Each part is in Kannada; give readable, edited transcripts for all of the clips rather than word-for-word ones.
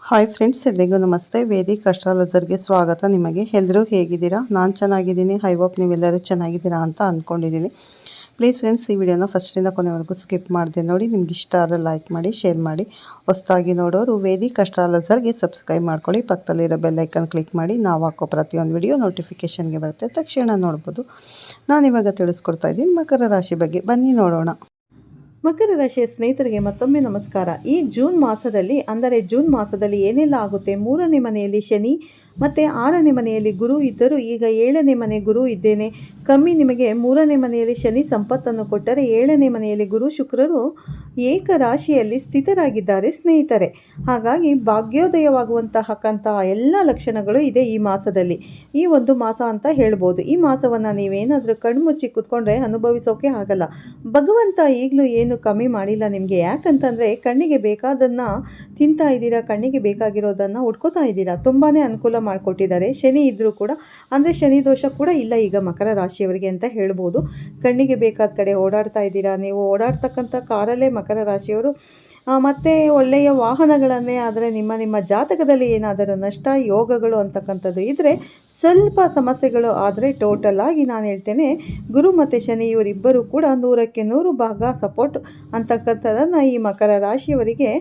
ಹಾಯ್ ಫ್ರೆಂಡ್ಸ್, ಎಲ್ರಿಗೂ ನಮಸ್ತೆ. ವೇದಿಕ್ ಅಸ್ಟ್ರಾಲಜರ್ಗೆ ಸ್ವಾಗತ. ನಿಮಗೆ ಎಲ್ಲರೂ ಹೇಗಿದ್ದೀರಾ? ನಾನು ಚೆನ್ನಾಗಿದ್ದೀನಿ. ಐ ಹೋಪ್ ನೀವೆಲ್ಲರೂ ಚೆನ್ನಾಗಿದ್ದೀರಾ ಅಂತ ಅಂದ್ಕೊಂಡಿದ್ದೀನಿ. ಪ್ಲೀಸ್ ಫ್ರೆಂಡ್ಸ್, ಈ ವಿಡಿಯೋನ ಫಸ್ಟಿಂದ ಕೊನೆವರೆಗೂ ಸ್ಕಿಪ್ ಮಾಡಿದೆ ನೋಡಿ. ನಿಮ್ಗೆ ಇಷ್ಟ ಆದರೆ ಲೈಕ್ ಮಾಡಿ, ಶೇರ್ ಮಾಡಿ. ಹೊಸದಾಗಿ ನೋಡೋರು ವೇದಿಕ್ ಅಸ್ಟ್ರಾಲಜರ್ಗೆ ಸಬ್ಸ್ಕ್ರೈಬ್ ಮಾಡ್ಕೊಳ್ಳಿ. ಪಕ್ಕದಲ್ಲಿರೋ ಬೆಲ್ ಐಕನ್ ಕ್ಲಿಕ್ ಮಾಡಿ. ನಾವು ಹಾಕೋ ಪ್ರತಿಯೊಂದು ವಿಡಿಯೋ ನೋಟಿಫಿಕೇಷನ್ಗೆ ಬರುತ್ತೆ, ತಕ್ಷಣ ನೋಡ್ಬೋದು. ನಾನಿವಾಗ ತಿಳಿಸ್ಕೊಡ್ತಾ ಇದ್ದೀನಿ ಮಕರ ರಾಶಿ ಬಗ್ಗೆ. ಬನ್ನಿ ನೋಡೋಣ. ಮಕರ ರಾಶಿಯ ಸ್ನೇಹಿತರಿಗೆ ಮತ್ತೊಮ್ಮೆ ನಮಸ್ಕಾರ. ಈ ಜೂನ್ ಮಾಸದಲ್ಲಿ ಏನೆಲ್ಲ ಆಗುತ್ತೆ? 3ನೇ ಮನೆಯಲ್ಲಿ ಶನಿ ಮತ್ತು 6ನೇ ಮನೆಯಲ್ಲಿ ಗುರು ಇದ್ದರೂ ಈಗ 7ನೇ ಮನೆ ಗುರು ಇದ್ದೇನೆ. ಕಮ್ಮಿ ನಿಮಗೆ 3ನೇ ಮನೆಯಲ್ಲಿ ಶನಿ ಸಂಪತ್ತನ್ನು ಕೊಟ್ಟರೆ 7ನೇ ಮನೆಯಲ್ಲಿ ಗುರು ಶುಕ್ರರು ಏಕ ರಾಶಿಯಲ್ಲಿ ಸ್ಥಿತರಾಗಿದ್ದಾರೆ ಸ್ನೇಹಿತರೆ. ಹಾಗಾಗಿ ಭಾಗ್ಯೋದಯವಾಗುವಂತಹ ಎಲ್ಲ ಲಕ್ಷಣಗಳು ಇದೆ ಈ ಮಾಸದಲ್ಲಿ. ಈ ಒಂದು ಮಾಸ ಅಂತ ಹೇಳ್ಬೋದು. ಈ ಮಾಸವನ್ನು ನೀವೇನಾದರೂ ಕಣ್ಮುಚ್ಚಿ ಕೂತ್ಕೊಂಡ್ರೆ ಅನುಭವಿಸೋಕೆ ಆಗಲ್ಲ. ಭಗವಂತ ಈಗಲೂ ಏನು ಕಮ್ಮಿ ಮಾಡಿಲ್ಲ ನಿಮಗೆ. ಯಾಕಂತಂದರೆ ಕಣ್ಣಿಗೆ ಬೇಕಾದನ್ನು ತಿಂತಾ ಇದ್ದೀರಾ, ಕಣ್ಣಿಗೆ ಬೇಕಾಗಿರೋದನ್ನು ಉಟ್ಕೋತಾ ಇದ್ದೀರಾ. ತುಂಬಾ ಅನುಕೂಲ ಮಾಡಿಕೊಟ್ಟಿದ್ದಾರೆ. ಶನಿ ಇದ್ದರೂ ಕೂಡ, ಅಂದರೆ ಶನಿ ದೋಷ ಕೂಡ ಇಲ್ಲ ಈಗ ಮಕರ ರಾಶಿಯವರಿಗೆ ಅಂತ ಹೇಳ್ಬೋದು. ಕಣ್ಣಿಗೆ ಬೇಕಾದ ಕಡೆ ಓಡಾಡ್ತಾ ಇದ್ದೀರಾ. ನೀವು ಓಡಾಡ್ತಕ್ಕಂಥ ಕಾರಲ್ಲೇ ಮಕರ ರಾಶಿಯವರು ಮತ್ತು ಒಳ್ಳೆಯ ವಾಹನಗಳನ್ನೇ, ಆದರೆ ನಿಮ್ಮ ಜಾತಕದಲ್ಲಿ ಏನಾದರೂ ನಷ್ಟ ಯೋಗಗಳು ಅಂತಕ್ಕಂಥದ್ದು ಇದ್ದರೆ ಸ್ವಲ್ಪ ಸಮಸ್ಯೆಗಳು ಆದರೆ ಟೋಟಲ್ ಆಗಿ ನಾನು ಹೇಳ್ತೇನೆ, ಗುರು ಮತ್ತು ಶನಿ ಇವರಿಬ್ಬರು ಕೂಡ 100ಕ್ಕೆ 100 ಭಾಗ ಸಪೋರ್ಟ್ ಅಂತಕ್ಕಂಥದ್ದನ್ನು ಈ ಮಕರ ರಾಶಿಯವರಿಗೆ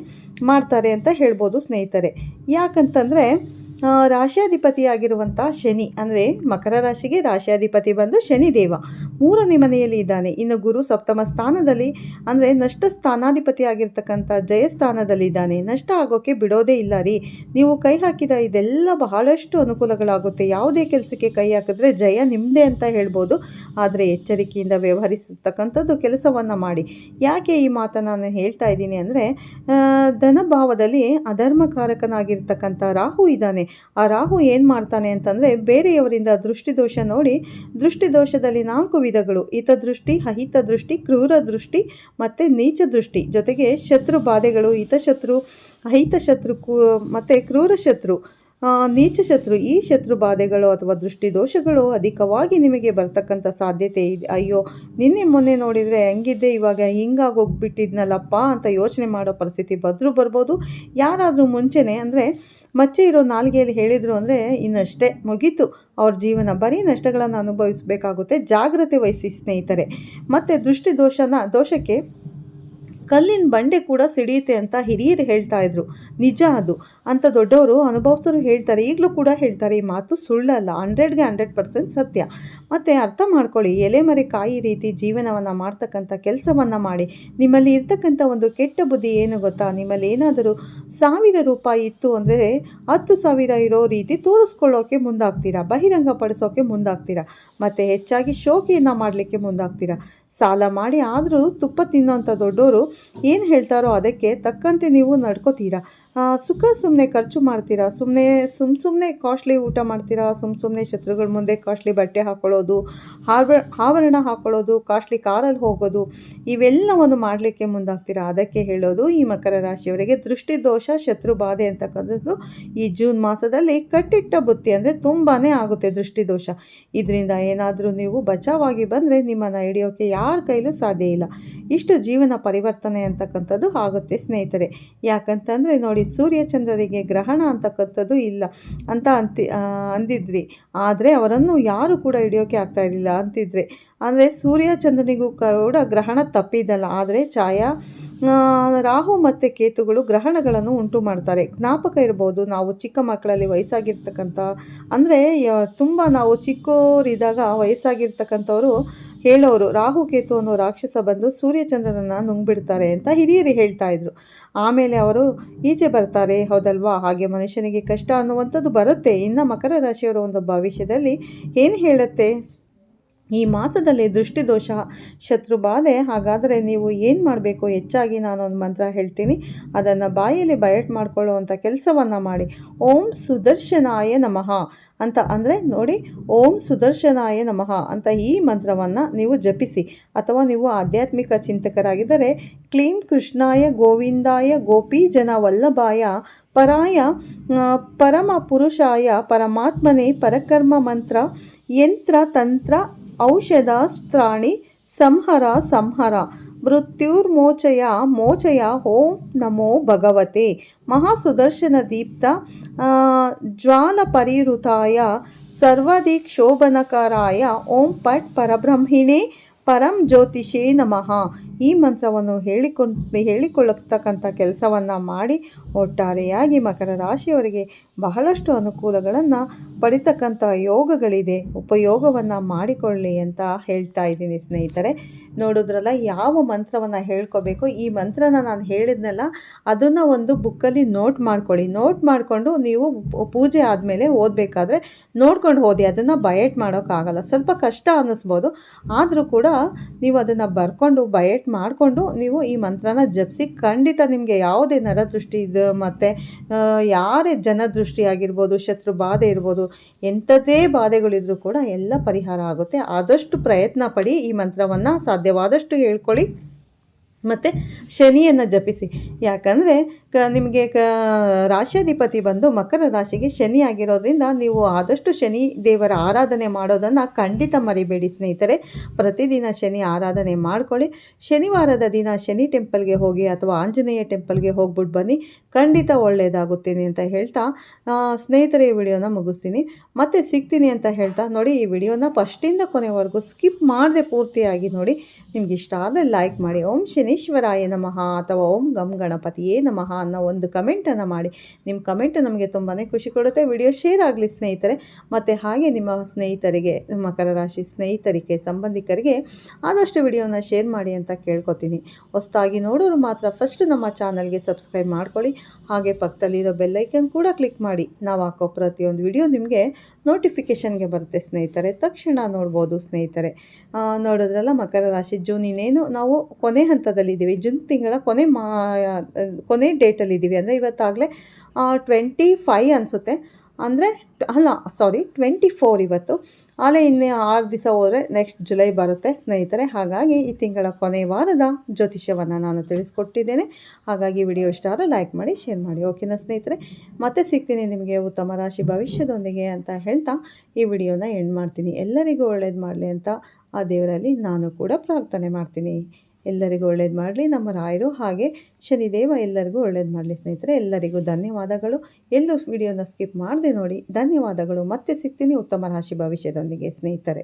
ಮಾಡ್ತಾರೆ ಅಂತ ಹೇಳ್ಬೋದು ಸ್ನೇಹಿತರೆ. ಯಾಕಂತಂದರೆ ರಾಶ್ಯಾಧಿಪತಿಯಾಗಿರುವಂಥ ಶನಿ, ಅಂದರೆ ಮಕರ ರಾಶಿಗೆ ರಾಶ್ಯಾಧಿಪತಿ ಬಂದು ಶನಿದೇವ 3ನೇ ಮನೆಯಲ್ಲಿ ಇದ್ದಾನೆ. ಇನ್ನು ಗುರು ಸಪ್ತಮ ಸ್ಥಾನದಲ್ಲಿ, ಅಂದರೆ ನಷ್ಟ ಸ್ಥಾನಾಧಿಪತಿ ಆಗಿರ್ತಕ್ಕಂಥ ಜಯಸ್ಥಾನದಲ್ಲಿದ್ದಾನೆ. ನಷ್ಟ ಆಗೋಕ್ಕೆ ಬಿಡೋದೇ ಇಲ್ಲ ರೀ. ನೀವು ಕೈ ಹಾಕಿದ ಇದೆಲ್ಲ ಬಹಳಷ್ಟು ಅನುಕೂಲಗಳಾಗುತ್ತೆ. ಯಾವುದೇ ಕೆಲಸಕ್ಕೆ ಕೈ ಹಾಕಿದ್ರೆ ಜಯ ನಿಮ್ಮದೇ ಅಂತ ಹೇಳ್ಬೋದು. ಆದರೆ ಎಚ್ಚರಿಕೆಯಿಂದ ವ್ಯವಹರಿಸತಕ್ಕಂಥದ್ದು ಕೆಲಸವನ್ನು ಮಾಡಿ. ಯಾಕೆ ಈ ಮಾತನ್ನು ನಾನು ಹೇಳ್ತಾ ಇದ್ದೀನಿ ಅಂದರೆ, ಧನಭಾವದಲ್ಲಿ ಅಧರ್ಮಕಾರಕನಾಗಿರ್ತಕ್ಕಂಥ ರಾಹು ಇದ್ದಾನೆ. ಆ ರಾಹು ಏನು ಮಾಡ್ತಾನೆ ಅಂತಂದರೆ, ಬೇರೆಯವರಿಂದ ದೃಷ್ಟಿದೋಷ ನೋಡಿ, ದೃಷ್ಟಿದೋಷದಲ್ಲಿ 4 ವಿಧಗಳು: ಹಿತದೃಷ್ಟಿ, ಅಹಿತದೃಷ್ಟಿ, ಕ್ರೂರ ದೃಷ್ಟಿ ಮತ್ತು ನೀಚ ದೃಷ್ಟಿ. ಜೊತೆಗೆ ಶತ್ರು ಬಾಧೆಗಳು, ಹಿತಶತ್ರು, ಅಹಿತಶತ್ರು ಮತ್ತು ಕ್ರೂರ ಶತ್ರು, ನೀಚ ಶತ್ರು. ಈ ಶತ್ರು ಬಾಧೆಗಳು ಅಥವಾ ದೃಷ್ಟಿ ದೋಷಗಳು ಅಧಿಕವಾಗಿ ನಿಮಗೆ ಬರ್ತಕ್ಕಂಥ ಸಾಧ್ಯತೆ ಇದೆ. ಅಯ್ಯೋ, ನಿನ್ನೆ ಮೊನ್ನೆ ನೋಡಿದರೆ ಹೆಂಗಿದ್ದೆ, ಇವಾಗ ಹಿಂಗಾಗೋಗ್ಬಿಟ್ಟಿದ್ನಲ್ಲಪ್ಪ ಅಂತ ಯೋಚನೆ ಮಾಡೋ ಪರಿಸ್ಥಿತಿ ಬರ್ಬೋದು. ಯಾರಾದರೂ ಮುಂಚೆನೇ ಅಂದರೆ ಮಚ್ಚೆ ಇರೋ ನಾಲ್ಗೆಯಲ್ಲಿ ಹೇಳಿದರು ಅಂದರೆ ಇನ್ನಷ್ಟೇ ಮುಗೀತು ಅವ್ರ ಜೀವನ. ಬರೀ ನಷ್ಟಗಳನ್ನು ಅನುಭವಿಸಬೇಕಾಗುತ್ತೆ. ಜಾಗ್ರತೆ ವಹಿಸಿ ಸ್ನೇಹಿತರೆ. ಮತ್ತು ದೋಷಕ್ಕೆ ಕಲ್ಲಿನ ಬಂಡೆ ಕೂಡ ಸಿಡಿಯುತ್ತೆ ಅಂತ ಹಿರಿಯರು ಹೇಳ್ತಾ ಇದ್ರು. ನಿಜ ಅದು. ಅಂತ ದೊಡ್ಡವರು ಅನುಭವಸ್ಥರು ಹೇಳ್ತಾರೆ, ಈಗಲೂ ಕೂಡ ಹೇಳ್ತಾರೆ. ಈ ಮಾತು ಸುಳ್ಳಲ್ಲ, 100ಗೆ 100% ಸತ್ಯ. ಮತ್ತು ಅರ್ಥ ಮಾಡ್ಕೊಳ್ಳಿ, ಎಲೆಮರೆ ಕಾಯಿ ರೀತಿ ಜೀವನವನ್ನು ಮಾಡ್ತಕ್ಕಂಥ ಕೆಲಸವನ್ನು ಮಾಡಿ. ನಿಮ್ಮಲ್ಲಿ ಇರ್ತಕ್ಕಂಥ ಒಂದು ಕೆಟ್ಟ ಬುದ್ಧಿ ಏನು ಗೊತ್ತಾ? ನಿಮ್ಮಲ್ಲಿ ಏನಾದರೂ 1000 ರೂಪಾಯಿ ಇತ್ತು ಅಂದರೆ 10,000 ಇರೋ ರೀತಿ ತೋರಿಸ್ಕೊಳ್ಳೋಕೆ ಮುಂದಾಗ್ತೀರಾ, ಬಹಿರಂಗ ಪಡಿಸೋಕೆ ಮುಂದಾಗ್ತೀರಾ, ಮತ್ತು ಹೆಚ್ಚಾಗಿ ಶೋಕಿಯನ್ನು ಮಾಡಲಿಕ್ಕೆ ಮುಂದಾಗ್ತೀರಾ. ಸಾಲ ಮಾಡಿ ಆದರೂ ತುಪ್ಪ ತಿನ್ನೋಂಥ ದೊಡ್ಡವರು ಏನು ಹೇಳ್ತಾರೋ ಅದಕ್ಕೆ ತಕ್ಕಂತೆ ನೀವು ನಡ್ಕೋತೀರಾ. ಸುಮ್ಮನೆ ಖರ್ಚು ಮಾಡ್ತೀರಾ, ಸುಮ್ಮನೆ ಕಾಸ್ಟ್ಲಿ ಊಟ ಮಾಡ್ತೀರಾ, ಸುಮ್ಮನೆ ಶತ್ರುಗಳ ಮುಂದೆ ಕಾಸ್ಟ್ಲಿ ಬಟ್ಟೆ ಹಾಕ್ಕೊಳ್ಳೋದು, ಆಭರಣ ಹಾಕ್ಕೊಳ್ಳೋದು, ಕಾಸ್ಟ್ಲಿ ಕಾರಲ್ಲಿ ಹೋಗೋದು, ಇವೆಲ್ಲವನ್ನು ಮಾಡಲಿಕ್ಕೆ ಮುಂದಾಗ್ತೀರಾ. ಅದಕ್ಕೆ ಹೇಳೋದು, ಈ ಮಕರ ರಾಶಿಯವರಿಗೆ ದೃಷ್ಟಿದೋಷ, ಶತ್ರು ಬಾಧೆ ಅಂತಕ್ಕಂಥದ್ದು ಈ ಜೂನ್ ಮಾಸದಲ್ಲಿ ಕಟ್ಟಿಟ್ಟ ಬುತ್ತಿ, ಅಂದರೆ ತುಂಬಾ ಆಗುತ್ತೆ ದೃಷ್ಟಿದೋಷ. ಇದರಿಂದ ಏನಾದರೂ ನೀವು ಬಚಾವಾಗಿ ಬಂದರೆ ನಿಮ್ಮನ್ನು ಹಿಡಿಯೋಕ್ಕೆ ಯಾರ ಕೈಲೂ ಸಾಧ್ಯ ಇಲ್ಲ. ಇಷ್ಟು ಜೀವನ ಪರಿವರ್ತನೆ ಅಂತಕ್ಕಂಥದ್ದು ಆಗುತ್ತೆ ಸ್ನೇಹಿತರೆ. ಯಾಕಂತಂದರೆ ನೋಡಿ, ಸೂರ್ಯಚಂದ್ರರಿಗೆ ಗ್ರಹಣ ಅಂತಕ್ಕಂಥದ್ದು ಇಲ್ಲ ಅಂತ ಅಂದಿದ್ರಿ, ಆದರೆ ಅವರನ್ನು ಯಾರು ಕೂಡ ಹಿಡಿಯೋಕೆ ಆಗ್ತಾ ಇರಲಿಲ್ಲ ಅಂತಿದ್ರೆ. ಅಂದರೆ ಸೂರ್ಯಚಂದ್ರನಿಗೂ ಕೂಡ ಗ್ರಹಣ ತಪ್ಪಿದ್ದಲ್ಲ, ಆದರೆ ರಾಹು ಮತ್ತು ಕೇತುಗಳು ಗ್ರಹಣಗಳನ್ನು ಉಂಟು ಮಾಡ್ತಾರೆ. ಜ್ಞಾಪಕ ಇರ್ಬೋದು, ನಾವು ಚಿಕ್ಕ ಮಕ್ಕಳಲ್ಲಿ ವಯಸ್ಸಾಗಿರ್ತಕ್ಕಂಥ, ಅಂದರೆ ತುಂಬ ನಾವು ಚಿಕ್ಕವರಿದ್ದಾಗ ವಯಸ್ಸಾಗಿರ್ತಕ್ಕಂಥವರು ಹೇಳೋರು, ರಾಹು ಕೇತು ಅನ್ನೋ ರಾಕ್ಷಸ ಬಂದು ಸೂರ್ಯಚಂದ್ರನನ್ನು ನುಂಗ್ಬಿಡ್ತಾರೆ ಅಂತ ಹಿರಿಯರು ಹೇಳ್ತಾ ಇದ್ರು. ಆಮೇಲೆ ಅವರು ಈಚೆ ಬರ್ತಾರೆ, ಹೌದಲ್ವಾ? ಹಾಗೆ ಮನುಷ್ಯನಿಗೆ ಕಷ್ಟ ಅನ್ನುವಂಥದ್ದು ಬರುತ್ತೆ. ಇನ್ನು ಮಕರ ರಾಶಿಯವರ ಒಂದು ಭವಿಷ್ಯದಲ್ಲಿ ಏನು ಹೇಳುತ್ತೆ? ಈ ಮಾಸದಲ್ಲಿ ದೃಷ್ಟಿದೋಷ, ಶತ್ರುಬಾಧೆ. ಹಾಗಾದರೆ ನೀವು ಏನು ಮಾಡಬೇಕು? ಹೆಚ್ಚಾಗಿ ನಾನೊಂದು ಮಂತ್ರ ಹೇಳ್ತೀನಿ, ಅದನ್ನು ಬಾಯಲ್ಲಿ ಬಯಟ್ ಮಾಡ್ಕೊಳ್ಳುವಂಥ ಕೆಲಸವನ್ನು ಮಾಡಿ. ಓಂ ಸುದರ್ಶನಾಯ ನಮಃ ಅಂತ, ಅಂದರೆ ನೋಡಿ, ಓಂ ಸುದರ್ಶನಾಯ ನಮಃ ಅಂತ ಈ ಮಂತ್ರವನ್ನು ನೀವು ಜಪಿಸಿ. ಅಥವಾ ನೀವು ಆಧ್ಯಾತ್ಮಿಕ ಚಿಂತಕರಾಗಿದ್ದರೆ ಕ್ಲೀಂ ಕೃಷ್ಣಾಯ ಗೋವಿಂದಾಯ ಗೋಪಿ ಜನ ವಲ್ಲಭಾಯ ಪರಾಯ ಪರಮ ಪುರುಷಾಯ ಪರಮಾತ್ಮನೇ ಪರಕರ್ಮ ಮಂತ್ರ ಯಂತ್ರ ತಂತ್ರ ಔಷಧಾಸ್ತ್ರಾಣಿ ಸಂಹರ ಮೃತ್ಯುರ್ಮೋಚಯ ಮೋಚಯ ಓಂ ನಮೋ ಭಗವತೆ ಮಹಾಸುದರ್ಶನ ದೀಪ್ತ ಜ್ವಾಲ ಪರಿವೃತಾಯ ಸರ್ವದಿಕ್ ಶೋಭನಕರಾಯ ಓಂ ಪಟ್ ಪರಬ್ರಹ್ಮಿಣೇ ಪರಂ ಜ್ಯೋತಿಷೇ ನಮಃ. ಈ ಮಂತ್ರವನ್ನು ಹೇಳಿಕೊಳ್ಳತಕ್ಕಂಥ ಕೆಲಸವನ್ನು ಮಾಡಿ ಒಟ್ಟಾರೆಯಾಗಿ ಮಕರ ರಾಶಿಯವರಿಗೆ ಬಹಳಷ್ಟು ಅನುಕೂಲಗಳನ್ನು ಪಡಿತಕ್ಕಂಥ ಯೋಗಗಳಿದೆ. ಉಪಯೋಗವನ್ನು ಮಾಡಿಕೊಳ್ಳಿ ಅಂತ ಹೇಳ್ತಾ ಇದ್ದೀನಿ ಸ್ನೇಹಿತರೆ. ನೋಡಿದ್ರಲ್ಲ ಯಾವ ಮಂತ್ರವನ್ನು ಹೇಳ್ಕೋಬೇಕು. ಈ ಮಂತ್ರನ ನಾನು ಹೇಳಿದ್ನಲ್ಲ, ಅದನ್ನು ಒಂದು ಬುಕ್ಕಲ್ಲಿ ನೋಟ್ ಮಾಡ್ಕೊಳ್ಳಿ. ನೋಟ್ ಮಾಡಿಕೊಂಡು ನೀವು ಪೂಜೆ ಆದಮೇಲೆ ಓದಬೇಕಾದ್ರೆ ನೋಡ್ಕೊಂಡು ಓದಿ. ಅದನ್ನು ಬಯಟ್ ಮಾಡೋಕ್ಕಾಗಲ್ಲ, ಸ್ವಲ್ಪ ಕಷ್ಟ ಅನ್ನಿಸ್ಬೋದು. ಆದರೂ ಕೂಡ ನೀವು ಅದನ್ನು ಬರ್ಕೊಂಡು ಬಯಟ್ ಮಾಡಿಕೊಂಡು ನೀವು ಈ ಮಂತ್ರನ ಜಪಿಸಿ. ಖಂಡಿತ ನಿಮಗೆ ಯಾವುದೇ ನರದೃಷ್ಟಿ ಇದು ಮತ್ತು ಯಾರೇ ಜನದೃಷ್ಟಿ ಆಗಿರ್ಬೋದು, ಶತ್ರು ಬಾಧೆ ಇರ್ಬೋದು, ಎಂಥದೇ ಬಾಧೆಗಳಿದ್ರೂ ಕೂಡ ಎಲ್ಲ ಪರಿಹಾರ ಆಗುತ್ತೆ. ಆದಷ್ಟು ಪ್ರಯತ್ನ ಪಡಿ, ಈ ಮಂತ್ರವನ್ನು ಸಾಧ್ಯವಾದಷ್ಟು ಹೇಳ್ಕೊಳ್ಳಿ ಮತ್ತು ಶನಿಯನ್ನು ಜಪಿಸಿ. ಯಾಕಂದರೆ ನಿಮಗೆ ರಾಶ್ಯಾಧಿಪತಿ ಬಂದು ಮಕರ ರಾಶಿಗೆ ಶನಿ ಆಗಿರೋದ್ರಿಂದ ನೀವು ಆದಷ್ಟು ಶನಿ ದೇವರ ಆರಾಧನೆ ಮಾಡೋದನ್ನು ಖಂಡಿತ ಮರಿಬೇಡಿ ಸ್ನೇಹಿತರೆ. ಪ್ರತಿದಿನ ಶನಿ ಆರಾಧನೆ ಮಾಡ್ಕೊಳ್ಳಿ. ಶನಿವಾರದ ದಿನ ಶನಿ ಟೆಂಪಲ್ಗೆ ಹೋಗಿ ಅಥವಾ ಆಂಜನೇಯ ಟೆಂಪಲ್ಗೆ ಹೋಗ್ಬಿಟ್ಟು ಬನ್ನಿ, ಖಂಡಿತ ಒಳ್ಳೆಯದಾಗುತ್ತೇನೆ ಅಂತ ಹೇಳ್ತಾ ಸ್ನೇಹಿತರೆ ಈ ವಿಡಿಯೋನ ಮುಗಿಸ್ತೀನಿ. ಮತ್ತೆ ಸಿಗ್ತೀನಿ ಅಂತ ಹೇಳ್ತಾ ನೋಡಿ, ಈ ವಿಡಿಯೋನ ಫಸ್ಟಿಂದ ಕೊನೆವರೆಗೂ ಸ್ಕಿಪ್ ಮಾಡದೆ ಪೂರ್ತಿಯಾಗಿ ನೋಡಿ. ನಿಮ್ಗೆ ಇಷ್ಟ ಆದರೆ ಲೈಕ್ ಮಾಡಿ. ಓಂ ಶನೀಶ್ವರಾಯ ನಮಃ ಅಥವಾ ಓಂ ಗಂ ಗಣಪತಿಯೇ ನಮಃ ಅನ್ನೋ ಒಂದು ಕಮೆಂಟನ್ನು ಮಾಡಿ. ನಿಮ್ಮ ಕಮೆಂಟ್ ನಮಗೆ ತುಂಬಾ ಖುಷಿ ಕೊಡುತ್ತೆ. ವಿಡಿಯೋ ಶೇರ್ ಆಗಲಿ ಸ್ನೇಹಿತರೆ. ಮತ್ತು ಹಾಗೆ ನಿಮ್ಮ ಸ್ನೇಹಿತರಿಗೆ, ಮಕರ ರಾಶಿ ಸ್ನೇಹಿತರಿಗೆ, ಸಂಬಂಧಿಕರಿಗೆ ಆದಷ್ಟು ವಿಡಿಯೋನ ಶೇರ್ ಮಾಡಿ ಅಂತ ಕೇಳ್ಕೊತೀನಿ. ಹೊಸದಾಗಿ ನೋಡೋರು ಮಾತ್ರ ಫಸ್ಟ್ ನಮ್ಮ ಚಾನಲ್ಗೆ ಸಬ್ಸ್ಕ್ರೈಬ್ ಮಾಡ್ಕೊಳ್ಳಿ. ಹಾಗೆ ಪಕ್ಕದಲ್ಲಿರೋ ಬೆಲ್ಲೈಕನ್ ಕೂಡ ಕ್ಲಿಕ್ ಮಾಡಿ. ನಾವು ಹಾಕೋ ಪ್ರತಿಯೊಂದು ವಿಡಿಯೋ ನಿಮಗೆ ನೋಟಿಫಿಕೇಷನ್ಗೆ ಬರುತ್ತೆ ಸ್ನೇಹಿತರೆ, ತಕ್ಷಣ ನೋಡ್ಬೋದು ಸ್ನೇಹಿತರೆ. ನೋಡೋದ್ರಲ್ಲ ಮಕರ ರಾಶಿ ಜೂನ್ ಇನ್ನೇನು ನಾವು ಕೊನೆ ಹಂತದಲ್ಲಿದ್ದೀವಿ. ಜೂನ್ ತಿಂಗಳ ಕೊನೆ ಡೇಟಲ್ಲಿದ್ದೀವಿ. ಅಂದರೆ ಇವತ್ತಾಗಲೇ 25 ಅನಿಸುತ್ತೆ. ಅಂದರೆ 24 ಇವತ್ತು. ಆಲೆ ಇನ್ನೇ 6 ದಿವಸ ಹೋದರೆ ನೆಕ್ಸ್ಟ್ ಜುಲೈ ಬರುತ್ತೆ ಸ್ನೇಹಿತರೆ. ಹಾಗಾಗಿ ಈ ತಿಂಗಳ ಕೊನೆ ವಾರದ ಜ್ಯೋತಿಷ್ಯವನ್ನು ನಾನು ತಿಳಿಸ್ಕೊಟ್ಟಿದ್ದೇನೆ. ಹಾಗಾಗಿ ವಿಡಿಯೋ ಇಷ್ಟ ಆದರೆ ಲೈಕ್ ಮಾಡಿ, ಶೇರ್ ಮಾಡಿ. ಓಕೆನಾ ಸ್ನೇಹಿತರೆ? ಮತ್ತೆ ಸಿಗ್ತೀನಿ ನಿಮಗೆ ಉತ್ತಮ ರಾಶಿ ಭವಿಷ್ಯದೊಂದಿಗೆ ಅಂತ ಹೇಳ್ತಾ ಈ ವಿಡಿಯೋನ ಎಂಡ್ ಮಾಡ್ತೀನಿ. ಎಲ್ಲರಿಗೂ ಒಳ್ಳೇದು ಮಾಡಲಿ ಅಂತ ಆ ದೇವರಲ್ಲಿ ನಾನು ಕೂಡ ಪ್ರಾರ್ಥನೆ ಮಾಡ್ತೀನಿ. ಎಲ್ಲರಿಗೂ ಒಳ್ಳೇದು ಮಾಡಲಿ ನಮ್ಮ ರಾಯರು, ಹಾಗೆ ಶನಿದೇವ ಎಲ್ಲರಿಗೂ ಒಳ್ಳೇದು ಮಾಡಲಿ ಸ್ನೇಹಿತರೆ. ಎಲ್ಲರಿಗೂ ಧನ್ಯವಾದಗಳು. ಎಲ್ಲೂ ವಿಡಿಯೋನ ಸ್ಕಿಪ್ ಮಾಡದೆ ನೋಡಿ. ಧನ್ಯವಾದಗಳು. ಮತ್ತೆ ಸಿಗ್ತೀನಿ ಉತ್ತಮ ರಾಶಿ ಭವಿಷ್ಯದೊಂದಿಗೆ ಸ್ನೇಹಿತರೆ.